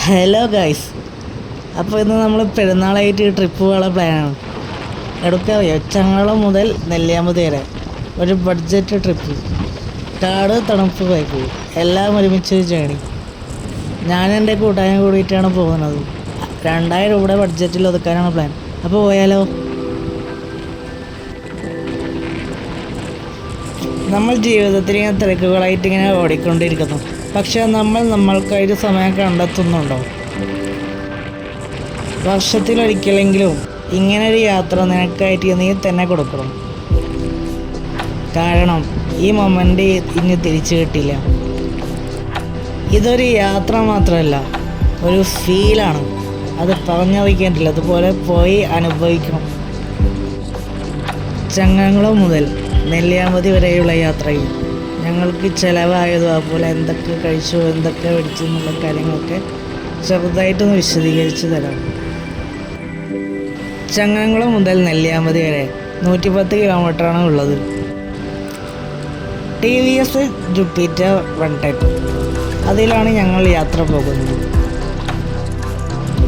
Hello guys, അപ്പോൾ ഇന്ന് നമ്മൾ പെരുന്നാളായിട്ട് ട്രിപ്പ് പോകാനുള്ള പ്ലാനാണ്. എടുക്കറിയോ, ചങ്ങളം മുതൽ നെല്ലിയാമ്പതി വരെ ഒരു ബഡ്ജറ്റ് ട്രിപ്പ്. കാട്, തണുപ്പ്, ബൈക്ക് എല്ലാം ഒരുമിച്ച് ജേണി. ഞാൻ എൻ്റെ കൂട്ടായ്മ കൂടിയിട്ടാണ് പോകുന്നത്. 2000 രൂപയുടെ ബഡ്ജറ്റിൽ ഒതുക്കാനാണ് പ്ലാൻ. അപ്പോൾ പോയാലോ? നമ്മൾ ജീവിതത്തിൽ ഇങ്ങനെ തിരക്കുകളായിട്ട് ഇങ്ങനെ ഓടിക്കൊണ്ടിരിക്കുന്നു. പക്ഷേ നമ്മൾക്കായിട്ട് സമയം കണ്ടെത്തുന്നുണ്ടോ? വർഷത്തിലൊരിക്കലെങ്കിലും ഇങ്ങനൊരു യാത്ര നിനക്കായിട്ട് നീ തന്നെ കൊടുക്കണം. കാരണം ഈ മൊമെൻ്റ് ഇനി തിരിച്ചു കിട്ടില്ല. ഇതൊരു യാത്ര മാത്രമല്ല, ഒരു ഫീലാണ്. അത് പറഞ്ഞറിയിക്കേണ്ടില്ല. അതുപോലെ പോയി അനുഭവിക്കണം. ചങ്ങളം മുതൽ നെല്ലിയാമ്പതി വരെയുള്ള യാത്രയിൽ ഞങ്ങൾക്ക് ചിലവായതും അതുപോലെ എന്തൊക്കെ കഴിച്ചു, എന്തൊക്കെ മേടിച്ചു എന്നുള്ള കാര്യങ്ങളൊക്കെ ചെറുതായിട്ടൊന്ന് വിശദീകരിച്ച് തരാം. ചങ്ങളം മുതൽ നെല്ലിയാമ്പതി വരെ 110 കിലോമീറ്ററാണ് ഉള്ളത്. TVS ജുപ്പിറ്റർ 110 അതിലാണ് ഞങ്ങൾ യാത്ര പോകുന്നത്.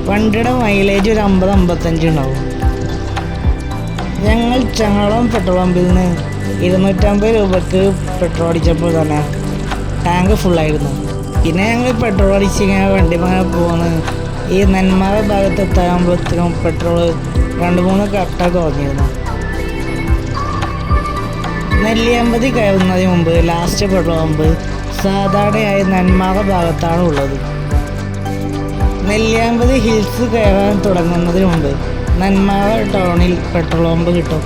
വണ്ടിയുടെ മൈലേജ് ഒരു 50-55 ഉണ്ടാവും. ഞങ്ങൾ ചങ്ങളം പെട്രോൾ പമ്പിൽ നിന്ന് 250 രൂപയ്ക്ക് പെട്രോൾ അടിച്ചപ്പോൾ തന്നെ ടാങ്ക് ഫുള്ളായിരുന്നു. പിന്നെ ഞങ്ങൾ പെട്രോൾ അടിച്ച് ഇങ്ങനെ വണ്ടി അങ്ങനെ പോകുന്നത് ഈ നെന്മാറ ഭാഗത്ത് എത്താകുമ്പോഴത്തേനും പെട്രോൾ 2-3 കട്ട കുറഞ്ഞിരുന്നു. നെല്ലിയാമ്പതി കയറുന്നതിന് മുമ്പ് ലാസ്റ്റ് പെട്രോൾ പമ്പ് സാധാരണയായി നെന്മാറ ഭാഗത്താണ് ഉള്ളത്. നെല്ലിയാമ്പതി ഹിൽസ് കയറാൻ തുടങ്ങുന്നതിന് മുമ്പ് നെന്മാറ ടൗണിൽ പെട്രോൾ പമ്പ് കിട്ടും.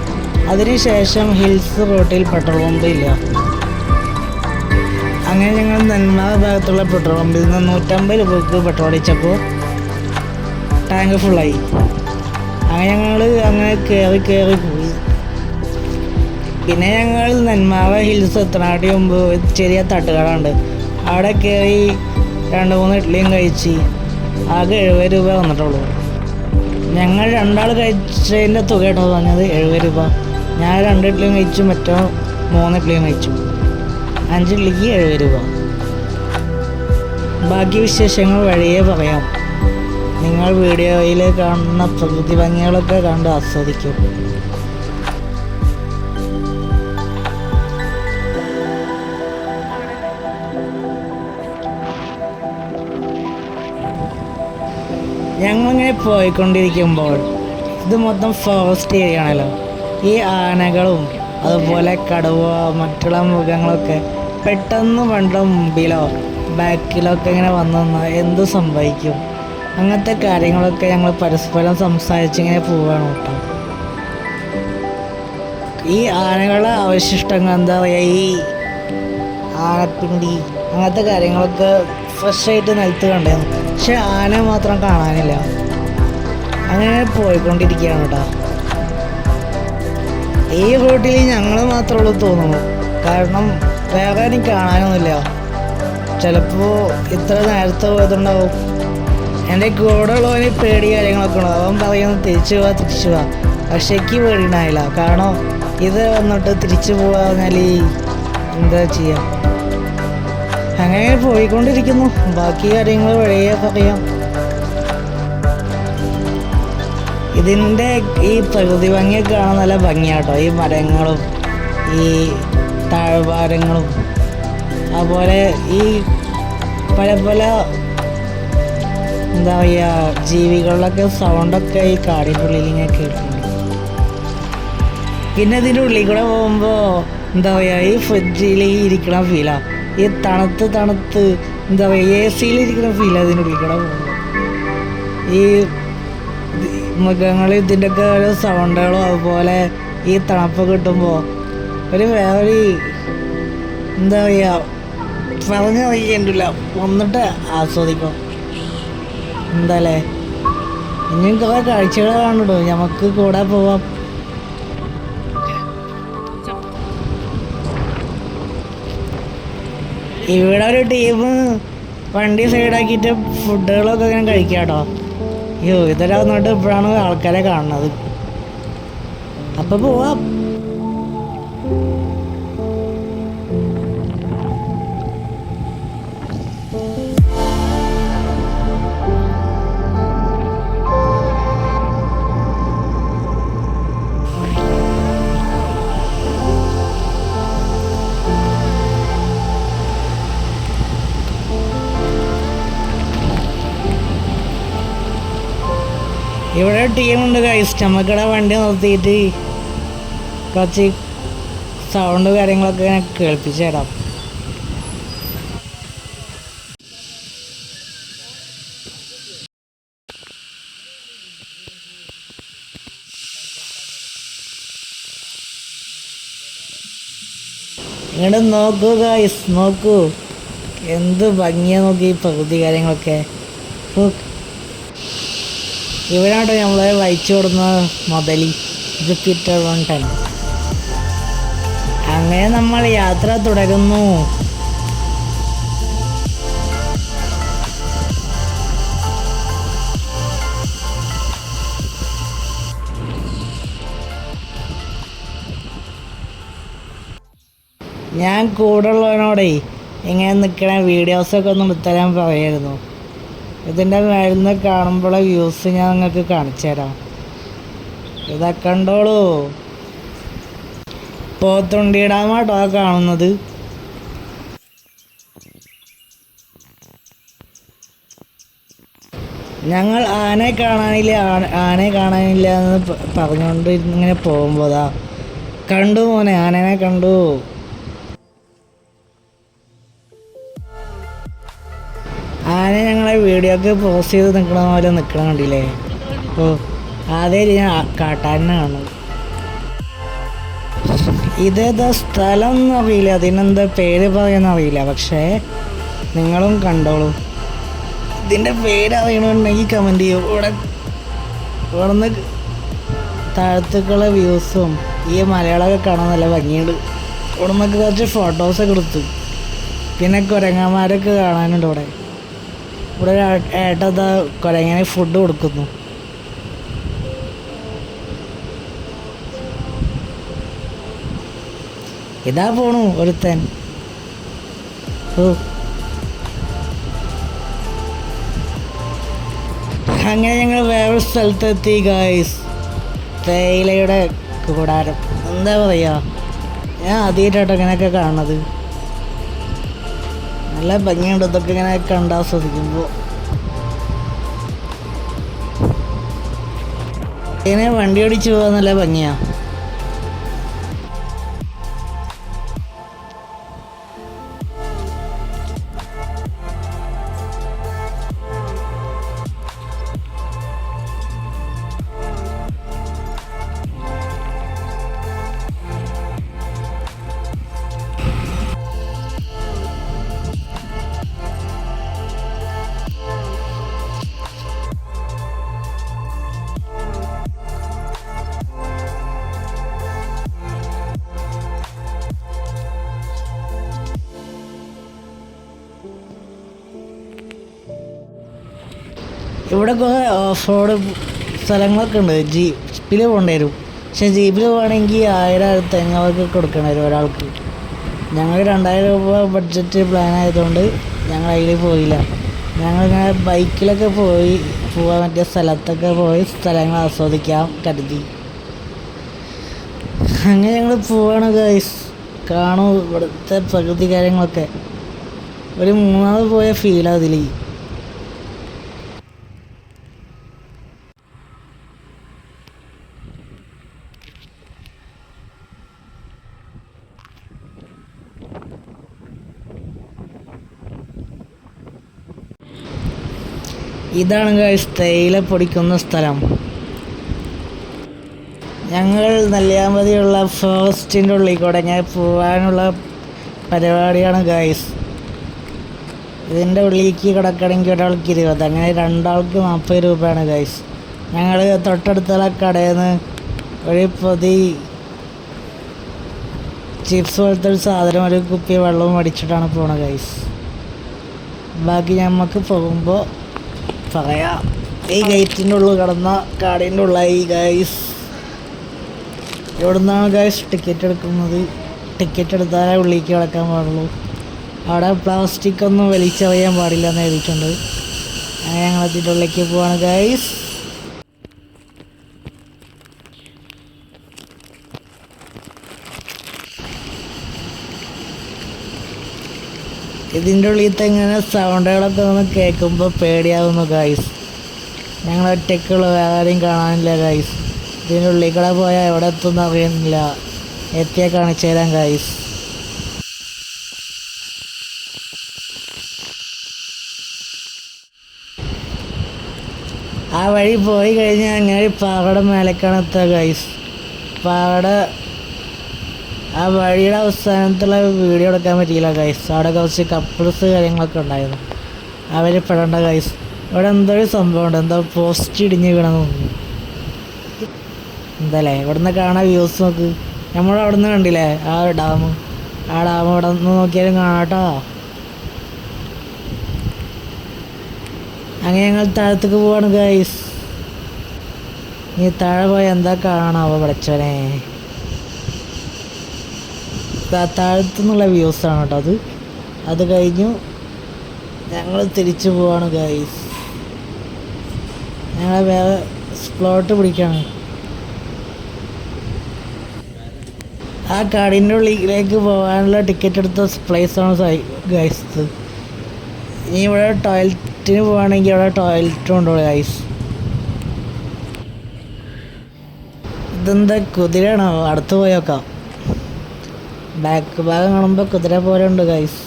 അതിനുശേഷം ഹിൽസ് റോട്ടിൽ പെട്രോൾ പമ്പ് ഇല്ല. അങ്ങനെ ഞങ്ങൾ നെന്മാറ ഭാഗത്തുള്ള പെട്രോൾ പമ്പിൽ നിന്ന് 150 രൂപയ്ക്ക് പെട്രോൾ അടിച്ചപ്പോൾ ടാങ്ക് ഫുള്ളായി. അങ്ങനെ ഞങ്ങൾ കയറി പോയി. പിന്നെ ഞങ്ങൾ നെന്മാറ ഹിൽസ് എത്തനാട്ടി മുമ്പ് ചെറിയ തട്ടുകടയുണ്ട്. അവിടെ കയറി 2-3 ഇഡ്ഡലിയും കഴിച്ച് ആകെ 70 രൂപ വന്നിട്ടുള്ളൂ. ഞങ്ങൾ 2 ആൾ കഴിച്ചതിൻ്റെ തുക കേട്ടോ പറഞ്ഞത് 70 രൂപ. ഞാൻ 2 ഇഡ്ഡലിയും കഴിച്ചു, മറ്റോ 3 ഇഡ്ഡലിയും കഴിച്ചു. 5 ഇഡ്ഡലിക്ക് 70 രൂപ. ബാക്കി വിശേഷങ്ങൾ വഴിയേ പറയാം. നിങ്ങൾ വീഡിയോയിൽ കാണുന്ന പ്രകൃതി ഭംഗികളൊക്കെ കണ്ട് ആസ്വദിക്കും. ഞങ്ങളിങ്ങനെ പോയിക്കൊണ്ടിരിക്കുമ്പോൾ ഇത് മൊത്തം ഫോറസ്റ്റ് ഏരിയ ആണല്ലോ. ഈ ആനകളും അതുപോലെ കടുവ, മറ്റുള്ള മൃഗങ്ങളൊക്കെ പെട്ടെന്ന് വണ്ടിയുടെ മുമ്പിലോ ബാക്കിലോ ഒക്കെ ഇങ്ങനെ വന്നു എന്ത് സംഭവിക്കും? അങ്ങനത്തെ കാര്യങ്ങളൊക്കെ ഞങ്ങൾ പരസ്പരം സംസാരിച്ചിങ്ങനെ പോവുകയാണ് കേട്ടോ. ഈ ആനകളുടെ അവശിഷ്ടങ്ങൾ എന്താ പറയുക, ഈ ആനപ്പിണ്ടി അങ്ങനത്തെ കാര്യങ്ങളൊക്കെ ഫ്രഷായിട്ട് നിലത്ത് കണ്ടായിരുന്നു. പക്ഷെ ആന മാത്രം കാണാനില്ല. അങ്ങനെ പോയിക്കൊണ്ടിരിക്കുകയാണ് കേട്ടോ. ഈ റൂട്ടിൽ ഞങ്ങൾ മാത്രമേ ഉള്ളൂ തോന്നുന്നു. കാരണം വേറെ എനിക്ക് കാണാനൊന്നുമില്ല. ചിലപ്പോൾ ഇത്ര നേരത്തെ പോയതുണ്ടാവും. എൻ്റെ കൂടെ ഉള്ളവന് പേടി കാര്യങ്ങളൊക്കെ ഉണ്ടാവും. അവൻ പറയുന്നത് തിരിച്ചു പോവാ. പക്ഷെ എനിക്ക് പേടിയുണ്ടായില്ല. കാരണം ഇത് വന്നിട്ട് തിരിച്ചു പോവാ പറഞ്ഞാൽ എന്താ ചെയ്യുക? അങ്ങനെ പോയിക്കൊണ്ടിരിക്കുന്നു. ബാക്കി കാര്യങ്ങൾ വഴിയേ പറയാം. ഇതിൻ്റെ ഈ പ്രകൃതി ഭംഗിയൊക്കെ കാണാൻ നല്ല ഭംഗിയാട്ടോ. ഈ മരങ്ങളും ഈ താഴ്വാരങ്ങളും അതുപോലെ ഈ പല എന്താ പറയുക ജീവികളിലൊക്കെ സൗണ്ടൊക്കെ ഈ കാടിൻ്റെ ഉള്ളിൽ ഇങ്ങനെ കേൾക്കുന്നുണ്ട്. പിന്നെ ഇതിൻ്റെ ഉള്ളിൽ കൂടെ പോകുമ്പോൾ എന്താ പറയുക, ഈ ഫ്രിഡ്ജിൽ ഇരിക്കണ ഫീലാണ്. ഈ തണുത്ത് എന്താ പറയുക AC-യിലിരിക്കുന്ന ഫീലാണ് ഇതിൻ്റെ ഉള്ളിൽ കൂടെ പോകുമ്പോൾ. ഈ മൃഗങ്ങൾ ഇതിൻ്റെയൊക്കെ ഓരോ സൗണ്ടുകളും അതുപോലെ ഈ തണുപ്പ് കിട്ടുമ്പോൾ വേറൊരു എന്താ പറയുക പറഞ്ഞറിയില്ല. വന്നിട്ട് ആസ്വദിക്കും. എന്താല്ലേ, ഇനിയും കുറേ കാഴ്ചകൾ കാണുന്നുണ്ടോ? നമുക്ക് കൂടെ പോവാം. ഇവിടെ ഒരു ടീം വണ്ടി സൈഡാക്കിയിട്ട് ഫുഡുകളൊക്കെ ഇങ്ങനെ കഴിക്കാം കേട്ടോ. അയ്യോ, ഇതെല്ലാം വന്നിട്ട് ഇപ്പോഴാണ് ആൾക്കാരെ കാണുന്നത്. അപ്പോൾ പോവാം. ഇവിടെ ടീമുണ്ട് ഗൈസ്. നമുക്കിടെ വണ്ടി നിർത്തിയിട്ട് കുറച്ച് സൗണ്ട് കാര്യങ്ങളൊക്കെ ഇങ്ങനെ കേൾപ്പിച്ചു തരാം. ഇങ്ങോട്ട് നോക്കൂ ഗൈസ്, നോക്കൂ എന്ത് ഭംഗിയാ നോക്കി ഈ പ്രകൃതി കാര്യങ്ങളൊക്കെ. ഇവരാട്ടോ നമ്മളെ വഹിച്ചു കൊടുന്ന മുതലി ജുപ്പിറ്റർ 110. അങ്ങനെ നമ്മൾ യാത്ര തുടരുന്നു. ഞാൻ കൂടുള്ളവനോടേ ഇങ്ങനെ നിൽക്കണ വീഡിയോസൊക്കെ ഒന്ന് എടുത്തരാൻ പറയായിരുന്നു. ഇതിൻ്റെ മേളിൽ നിന്ന് കാണുമ്പോഴുള്ള വ്യൂസ് ഞാൻ നിങ്ങൾക്ക് കാണിച്ചു തരാം. ഇതൊക്കെ കണ്ടോളൂ. പോത്തുണ്ടി ഡാമാട്ടോ ആ കാണുന്നത്. ഞങ്ങൾ ആനയെ കാണാനില്ല എന്ന് പറഞ്ഞുകൊണ്ട് ഇങ്ങനെ പോകുമ്പോഴാ കണ്ടു മോനെ, ആനനെ കണ്ടു. ആന ഞങ്ങളെ വീഡിയോക്ക് പോസ്റ്റ് ചെയ്ത് നിൽക്കണ പോലെ നിൽക്കണ കണ്ടില്ലേ. അപ്പോൾ ആദ്യം ഞാൻ കാട്ടാനെ കാണുന്നത്. ഇതേതാ സ്ഥലം എന്നറിയില്ല, അതിനെന്താ പേര് പറയാൻ അറിയില്ല. പക്ഷേ നിങ്ങളും കണ്ടോളൂ. ഇതിൻ്റെ പേര് അറിയണമെന്നുണ്ടെങ്കിൽ കമൻറ്റ് ചെയ്യും. ഇവിടെ നിന്ന് താഴത്തേക്കുള്ള വ്യൂസും ഈ മലയാളമൊക്കെ കാണാൻ നല്ല ഭംഗിയുണ്ട്. ഇവിടെ നിന്നൊക്കെ കുറച്ച് ഫോട്ടോസൊക്കെ എടുത്തു. പിന്നെ കുരങ്ങന്മാരൊക്കെ കാണാനുണ്ട്. ഇവിടെ ഏട്ടതാ കുരങ്ങനെ ഫുഡ് കൊടുക്കുന്നു. ഇതാ പോണു ഒരുത്തൻ. അങ്ങനെ ഞങ്ങൾ വേറൊരു സ്ഥലത്തെത്തി ഗൈസ്. തേയിലയുടെ കൂടാരം. എന്താ പറയുക, ഞാൻ ആദ്യമായിട്ടാട്ടോ ഇങ്ങനെയൊക്കെ കാണുന്നത്. നല്ല ഭംഗിയുണ്ട് ഇതൊക്കെ ഇങ്ങനെ കണ്ടാസ്വദിക്കുമ്പോൾ. ഇങ്ങനെ വണ്ടി ഓടിച്ച് പോകാൻ നല്ല ഭംഗിയാണ്. ഇവിടെ കുറേ ഓഫ് റോഡ് സ്ഥലങ്ങളൊക്കെ ഉണ്ട്. ജീപ്പിൽ പോകേണ്ടി വരും. പക്ഷേ ജീപ്പിൽ പോകണമെങ്കിൽ 1000-1500 കൊടുക്കേണ്ടി വരും ഒരാൾക്ക്. ഞങ്ങൾ 2000 രൂപ ബഡ്ജറ്റ് പ്ലാൻ ആയതുകൊണ്ട് ഞങ്ങൾ അതിൽ പോയില്ല. ഞങ്ങളിങ്ങനെ ബൈക്കിലൊക്കെ പോകാൻ പറ്റിയ സ്ഥലത്തൊക്കെ പോയി സ്ഥലങ്ങൾ ആസ്വദിക്കാം കരുതി. അങ്ങനെ ഞങ്ങൾ പോവാണ് ഗൈസ്. കാണൂ ഇവിടുത്തെ പ്രകൃതി കാര്യങ്ങളൊക്കെ. ഒരു മൂന്നാമത് പോയ ഫീലാണ് അതിൽ. ഇതാണ് ഗൈസ് തേയില പൊടിക്കുന്ന സ്ഥലം. ഞങ്ങൾ നെല്ലിയാമ്പതിയുള്ള ഫോറസ്റ്റിൻ്റെ ഉള്ളിൽ കൂടെ ഞാൻ പോകാനുള്ള പരിപാടിയാണ് ഗൈസ്. ഇതിൻ്റെ ഉള്ളിലേക്ക് കിടക്കണമെങ്കിൽ ഒരാൾക്ക് 20, അങ്ങനെ 2 ആൾക്ക് 40 രൂപയാണ് ഗൈസ്. ഞങ്ങൾ തൊട്ടടുത്തുള്ള കടയിൽ നിന്ന് ഒരു പൊതി ചിപ്സ് പോലത്തെ ഒരു സാധനം, ഒരു കുപ്പി വെള്ളവും മേടിച്ചിട്ടാണ് പോണത് ഗൈസ്. ബാക്കി നമുക്ക് പോകുമ്പോൾ പറയാം. ഈ ഗേറ്റിൻ്റെ ഉള്ളിൽ കിടന്ന കാടിൻ്റെ ഉള്ളായി ഗൈസ്. ഇവിടെ നിന്നാണ് ഗൈസ് ടിക്കറ്റ് എടുക്കുന്നത്. ടിക്കറ്റ് എടുത്താലേ ഉള്ളിലേക്ക് കിടക്കാൻ പാടുള്ളൂ. അവിടെ പ്ലാസ്റ്റിക് ഒന്നും വലിച്ചെറിയാൻ പാടില്ല എന്ന് എഴുതിയിട്ടുണ്ട്. അങ്ങനെ ഞങ്ങൾ അതിൻ്റെ ഉള്ളിലേക്ക് പോവാണ് ഗൈസ്. ഇതിൻ്റെ ഉള്ളിലത്തെ ഇങ്ങനെ സൗണ്ടുകളൊക്കെ ഒന്ന് കേൾക്കുമ്പോൾ പേടിയാവുന്നു ഗൈസ്. ഞങ്ങൾ ഒറ്റയ്ക്കുള്ള വേറെ ആരെയും കാണാനില്ല ഗൈസ്. ഇതിനുള്ളിൽ കൂടെ പോയാൽ എവിടെ എത്തുമെന്ന് അറിയുന്നില്ല. എത്തിയാൽ കാണിച്ചു തരാം ഗൈസ്. ആ വഴി പോയി കഴിഞ്ഞാൽ അങ്ങനെ പാറയുടെ മേലേക്കാണ് എത്തുക ഗൈസ്. പാറയുടെ ആ വഴിയുടെ അവസാനത്തുള്ള വീഡിയോ എടുക്കാൻ പറ്റിയില്ല ഗൈസ്. അവിടെ കുറച്ച് കപ്പിൾസ് കാര്യങ്ങളൊക്കെ ഉണ്ടായിരുന്നു. അവർ പെടേണ്ട ഗൈസ്. ഇവിടെ എന്തോ ഒരു സംഭവമുണ്ട്, എന്തോ പോസ്റ്റ് ഇടിഞ്ഞ് വീണെന്ന് തോന്നുന്നു. എന്തല്ലേ ഇവിടെ നിന്ന് കാണാൻ വ്യൂസ് നോക്ക്. നമ്മളവിടെ നിന്ന് കണ്ടില്ലേ ആ ഡാം ഇവിടെ നിന്ന് നോക്കിയാലും കാണാട്ടോ. അങ്ങനെ ഞങ്ങൾ താഴത്തേക്ക് പോവാണ് ഗൈസ്. നീ താഴെ പോയി എന്താ കാണാവോ പഠിച്ചവനെ. താഴത്തുനിന്നുള്ള വ്യൂസാണ് കേട്ടോ അത് കഴിഞ്ഞു ഞങ്ങൾ തിരിച്ചു പോവാണ് ഗൈസ്. ഞങ്ങൾ വേറെ സ്പ്ലോട്ട് പിടിക്കാണ്. ആ കാടിൻ്റെ ഉള്ളിലേക്ക് പോകാനുള്ള ടിക്കറ്റ് എടുത്ത പ്ലേസാണ് ഗൈസ്. ഇനി ഇവിടെ ടോയ്ലറ്റിന് പോവുകയാണെങ്കിൽ അവിടെ ടോയ്ലറ്റും ഉണ്ടോ ഗൈസ്. ഇതെന്താ കുതിരയാണോ? അടുത്ത് പോയേക്കാം. ബാക്ക് ഭാഗം കാണുമ്പോൾ കുതിര പോലെ ഉണ്ട് ഗൈസ്.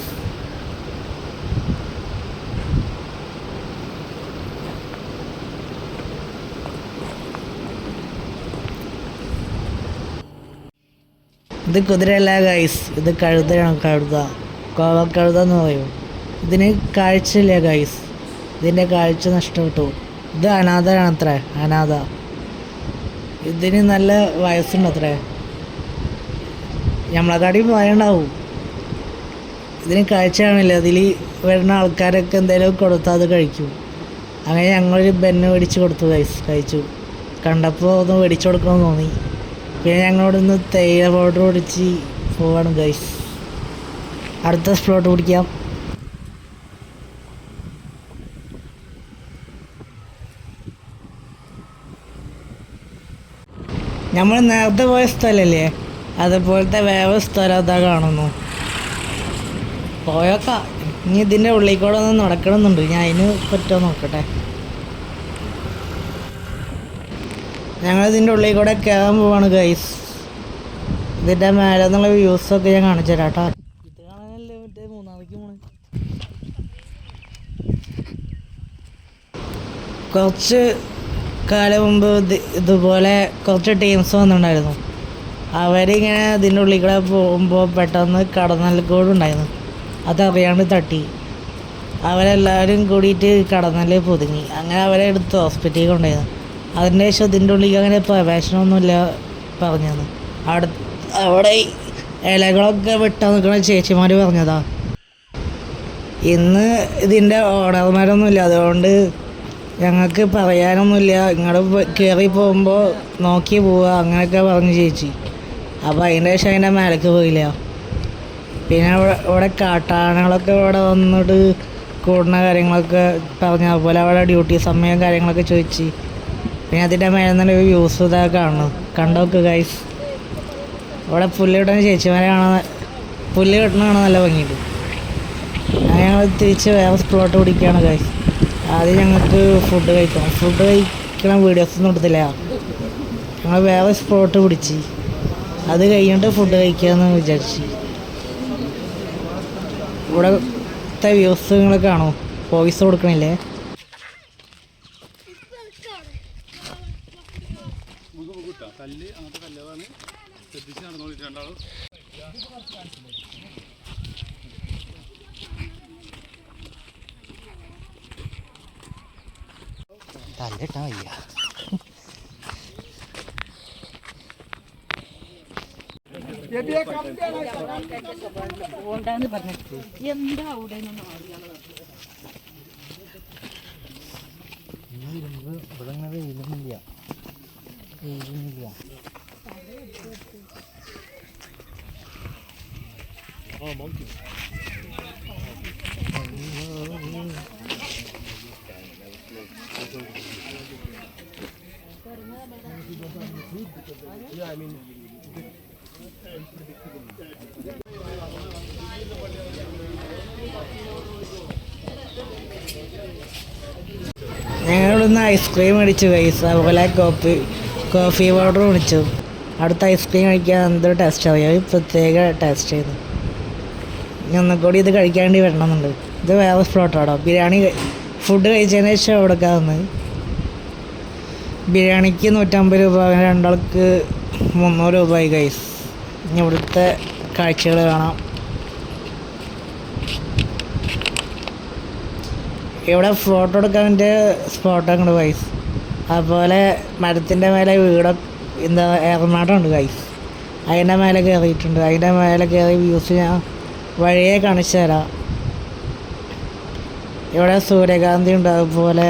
ഇത് കുതിരയല്ല ഗൈസ്, ഇത് കഴുതയാണ്. കോവക്കഴുത എന്ന് പറയും. ഇതിന് കാഴ്ചയില്ല ഗൈസ്. ഇതിൻ്റെ കാഴ്ച നഷ്ടപ്പെട്ടു. ഇത് അനാഥയാണ് അത്രേ, അനാഥ. ഇതിന് നല്ല വയസ്സുണ്ട് അത്രേ. നമ്മളെക്കാട്ടി പ്രായമുണ്ടാവും. ഇതിന് കാഴ്ച കാണില്ല. അതിൽ വരുന്ന ആൾക്കാരൊക്കെ എന്തെങ്കിലും കൊടുത്താൽ അത് കഴിക്കും. അങ്ങനെ ഞങ്ങളൊരു ബെന്ന് മേടിച്ച് കൊടുത്തു ഗൈസ്. കഴിച്ചു. കണ്ടപ്പോൾ ഒന്ന് മേടിച്ചു കൊടുക്കണമെന്ന് തോന്നി. പിന്നെ ഞങ്ങളോടൊന്ന് തേയില പൗഡർ പൊടിച്ച് പോവാണ് ഗൈസ്. അടുത്ത സ്പ്ലോട്ട് പിടിക്കാം. നമ്മൾ നേരത്തെ പോയ സ്ഥലമല്ലേ, അതുപോലത്തെ വേറെ സ്ഥലം അതാ കാണുന്നു. പോയേക്കാം. ഇനി ഇതിൻ്റെ ഉള്ളിൽ കൂടെ ഒന്ന് നടക്കണമെന്നുണ്ട്. ഞാൻ അതിന് പറ്റുമോ നോക്കട്ടെ. ഞങ്ങളിതിൻ്റെ ഉള്ളിൽ കൂടെ കയറാൻ പോവാണ് ഗൈസ്. ഇതിൻ്റെ മേലെ നിന്നുള്ള വ്യൂസൊക്കെ ഞാൻ കാണിച്ചു തരാം കേട്ടോ. ഇത് കാണാനല്ലേ മറ്റേ മൂന്നാമേക്ക് പോണേ. കുറച്ച് കാലം മുമ്പ് ഇതുപോലെ കുറച്ച് ടീംസ് വന്നിട്ടുണ്ടായിരുന്നു. അവരിങ്ങനെ ഇതിൻ്റെ ഉള്ളിൽ കൂടെ പോകുമ്പോൾ പെട്ടെന്ന് കടന്നൽക്കോടുണ്ടായിരുന്നു. അതറിയാണ്ട് തട്ടി. അവരെല്ലാവരും കൂടിയിട്ട് കടന്നലിൽ പൊതുങ്ങി. അങ്ങനെ അവരെ എടുത്ത് ഹോസ്പിറ്റലിൽ കൊണ്ടുപോയിരുന്നു. അതിൻ്റെ ശേഷം ഇതിൻ്റെ ഉള്ളിൽ അങ്ങനെ പ്രവേശനമൊന്നുമില്ല പറഞ്ഞത്. അവിടെ ഇലകളൊക്കെ വിട്ടാൽ നിൽക്കുന്ന ചേച്ചിമാർ പറഞ്ഞതാ. ഇന്ന് ഇതിൻ്റെ ഓണർമാരൊന്നുമില്ല, അതുകൊണ്ട് ഞങ്ങൾക്ക് പറയാനൊന്നുമില്ല. ഇങ്ങോട്ട് കയറി പോകുമ്പോൾ നോക്കി പോവുക അങ്ങനെയൊക്കെ പറഞ്ഞു ചേച്ചി. അപ്പോൾ അതിൻ്റെ ശേഷം അതിൻ്റെ മേലേക്ക് പോയില്ല. പിന്നെ ഇവിടെ കാട്ടാനകളൊക്കെ ഇവിടെ വന്നിട്ട് കൂടുന്ന കാര്യങ്ങളൊക്കെ പറഞ്ഞ അതുപോലെ അവിടെ ഡ്യൂട്ടി സമയം കാര്യങ്ങളൊക്കെ ചോദിച്ച്. പിന്നെ അതിൻ്റെ മേലെ തന്നെ ഒരു വ്യൂസ് ഇതൊക്കെ കാണണം. കണ്ടോക്ക് ഗൈസ്. ഇവിടെ പുല്ല് കിട്ടുന്ന ചേച്ചിമാരെ കാണാൻ, പുല്ല് കിട്ടണ കാണാൻ നല്ല ഭംഗിയുണ്ട്. അങ്ങനെ ഞങ്ങൾ തിരിച്ച് വേറെ സ്പ്ലോട്ട് പിടിക്കുകയാണ് ഗൈസ്. ആദ്യം ഞങ്ങൾക്ക് ഫുഡ് കഴിക്കണം. ഫുഡ് കഴിക്കണ വീഡിയോസൊന്നും എടുത്തില്ല. ഞങ്ങൾ വേറെ സ്പോട്ട് പിടിച്ച് അത് കഴിഞ്ഞിട്ട് ഫുഡ് കഴിക്കാമെന്ന് വിചാരിച്ച്. ഇവിടത്തെ വ്യൂസ് നിങ്ങൾ കാണോ? വോയിസ് കൊടുക്കണില്ലേ? തല്ലിട്ടാ വയ്യ. എന്താ അവിടെ ഇവിടെ വെയിലൊന്നുമില്ല. ഞങ്ങളിവിടുന്ന് ഐസ്ക്രീം മേടിച്ചു ഗൈസ്. അതുപോലെ കോഫി പൗഡർ മേടിച്ചു. അടുത്ത ഐസ്ക്രീം കഴിക്കാൻ എന്തൊരു ടേസ്റ്റ് അറിയാം, ഒരു പ്രത്യേക ടേസ്റ്റ് ചെയ്തു. ഇനി ഒന്നുകൂടി ഇത് കഴിക്കാണ്ടി വരണമെന്നുണ്ട്. ഇത് വേറെ സ്പോട്ടാണോ ബിരിയാണി ഫുഡ് കഴിച്ചതിന് ശേഷം കൊടുക്കാവുന്നത്. ബിരിയാണിക്ക് 150 രൂപ, രണ്ടാൾക്ക് 300 രൂപയായി ഗൈസ്. ഇനി ഇവിടുത്തെ കാഴ്ചകൾ കാണാം. ഇവിടെ ഫോട്ടോ എടുക്കാൻ വേണ്ടിയ സ്പോട്ടൊക്കെ ഗൈസ്. അതുപോലെ മരത്തിൻ്റെ മേലെ വീടൊക്കെ എന്താ എറണാകുളമുണ്ട് ഗൈസ്. അതിൻ്റെ മേലെ കയറിയിട്ടുണ്ട്. അതിൻ്റെ മേലെ കയറി വ്യൂസ് ഞാൻ വഴിയെ കാണിച്ചു തരാം. ഇവിടെ സൂര്യകാന്തി ഉണ്ട്. അതുപോലെ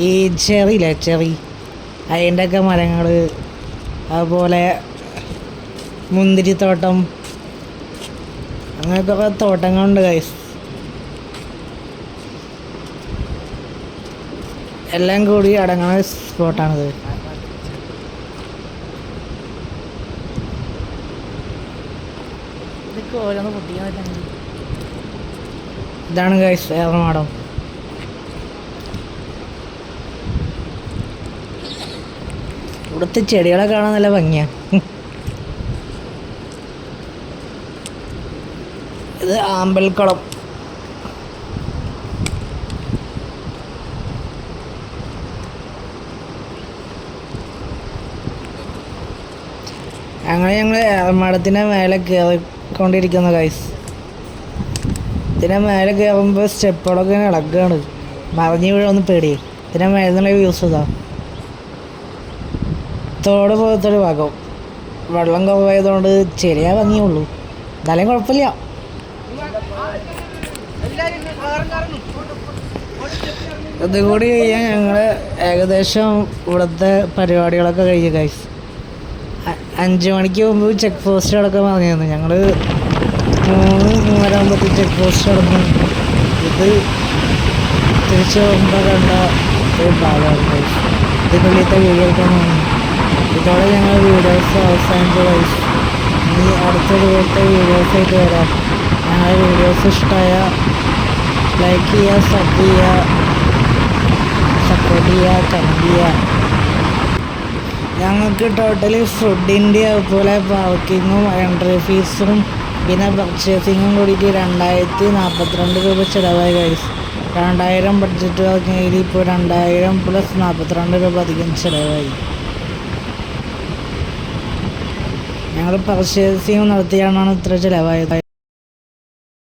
ഈ ചെറിയില്ലേ ചെറി, അതിൻ്റെയൊക്കെ മരങ്ങൾ, അതുപോലെ മുന്തിരിത്തോട്ടം, അങ്ങനെയൊക്കെ തോട്ടങ്ങളുണ്ട് ഗൈസ്. എല്ലാം കൂടി അടങ്ങുന്ന സ്പോട്ടാണിത്. ഇതാണ് ഗൈസ് എറണാകുളം. ഇവിടുത്തെ ചെടികളെ കാണാൻ നല്ല ഭംഗിയാ. ഇത് ആമ്പൽക്കുളം. അങ്ങനെ ഞങ്ങൾ എറണാകുളത്തിൻ്റെ മേലെ കയറിക്കൊണ്ടിരിക്കുന്ന ഗൈസ്. ഇതിൻ്റെ മേലെ കയറുമ്പോൾ സ്റ്റെപ്പുകളൊക്കെ ഇളക്കുകയാണ്. മറിഞ്ഞ് വീഴൊന്ന് പേടിയേ. ഇതിൻ്റെ മേലെ നിന്നുള്ള വ്യൂസ് ഇതാ. തോട് പോലത്തൊരു ഭാഗം. വെള്ളം കുറവായതുകൊണ്ട് ചെറിയ ഭംഗിയുള്ളൂ, എന്നാലും കുഴപ്പമില്ല. ഇതുകൂടി കഴിഞ്ഞാൽ ഞങ്ങൾ ഏകദേശം ഇവിടുത്തെ പരിപാടികളൊക്കെ കഴിഞ്ഞു ഗൈസ്. 5 മണിക്ക് മുമ്പ് ചെക്ക് പോസ്റ്റ് അടക്കം പറഞ്ഞിരുന്നു. ഞങ്ങൾ 3-3:30 ആകുമ്പോഴത്തേക്ക് ചെക്ക് പോസ്റ്റ് അടക്കം. ഇത് തിരിച്ച് പോകുമ്പോൾ കണ്ട ഒരു ഭാഗമാണ് ഗൈസ്. ഇതിനുള്ളിലത്തെ വീഡിയോക്കൊന്നും ഇതോടെ ഞങ്ങൾ വീഡിയോസ് അവസാനിച്ചു ഗൈസ്. ഇനി അടുത്തൊരു പോലത്തെ വീഡിയോസായിട്ട് വരാം. ഞങ്ങളുടെ വീഡിയോസ് ഇഷ്ടമായ ലൈക്ക് ചെയ്യുക, സബ് ചെയ്യുക, സപ്പോർട്ട് ചെയ്യുക, കമൻറ്റ് ചെയ്യുക. ഞങ്ങൾക്ക് ടോട്ടലി ഫുഡിൻ്റെ അതുപോലെ പാർക്കിങ്ങും എൻട്രി ഫീസും പിന്നെ പർച്ചേസിങ്ങും കൂടിയിട്ട് 2042 രൂപ ചിലവായി ഗൈസ്. 2000 ബഡ്ജറ്റ് വാങ്ങിയതിൽ ഇപ്പോൾ 2000 + 42 രൂപ അധികം ചിലവായി. ഞങ്ങൾ പർച്ചേസിങ് നടത്തിയാണ് ഇത്ര ചിലവായത്.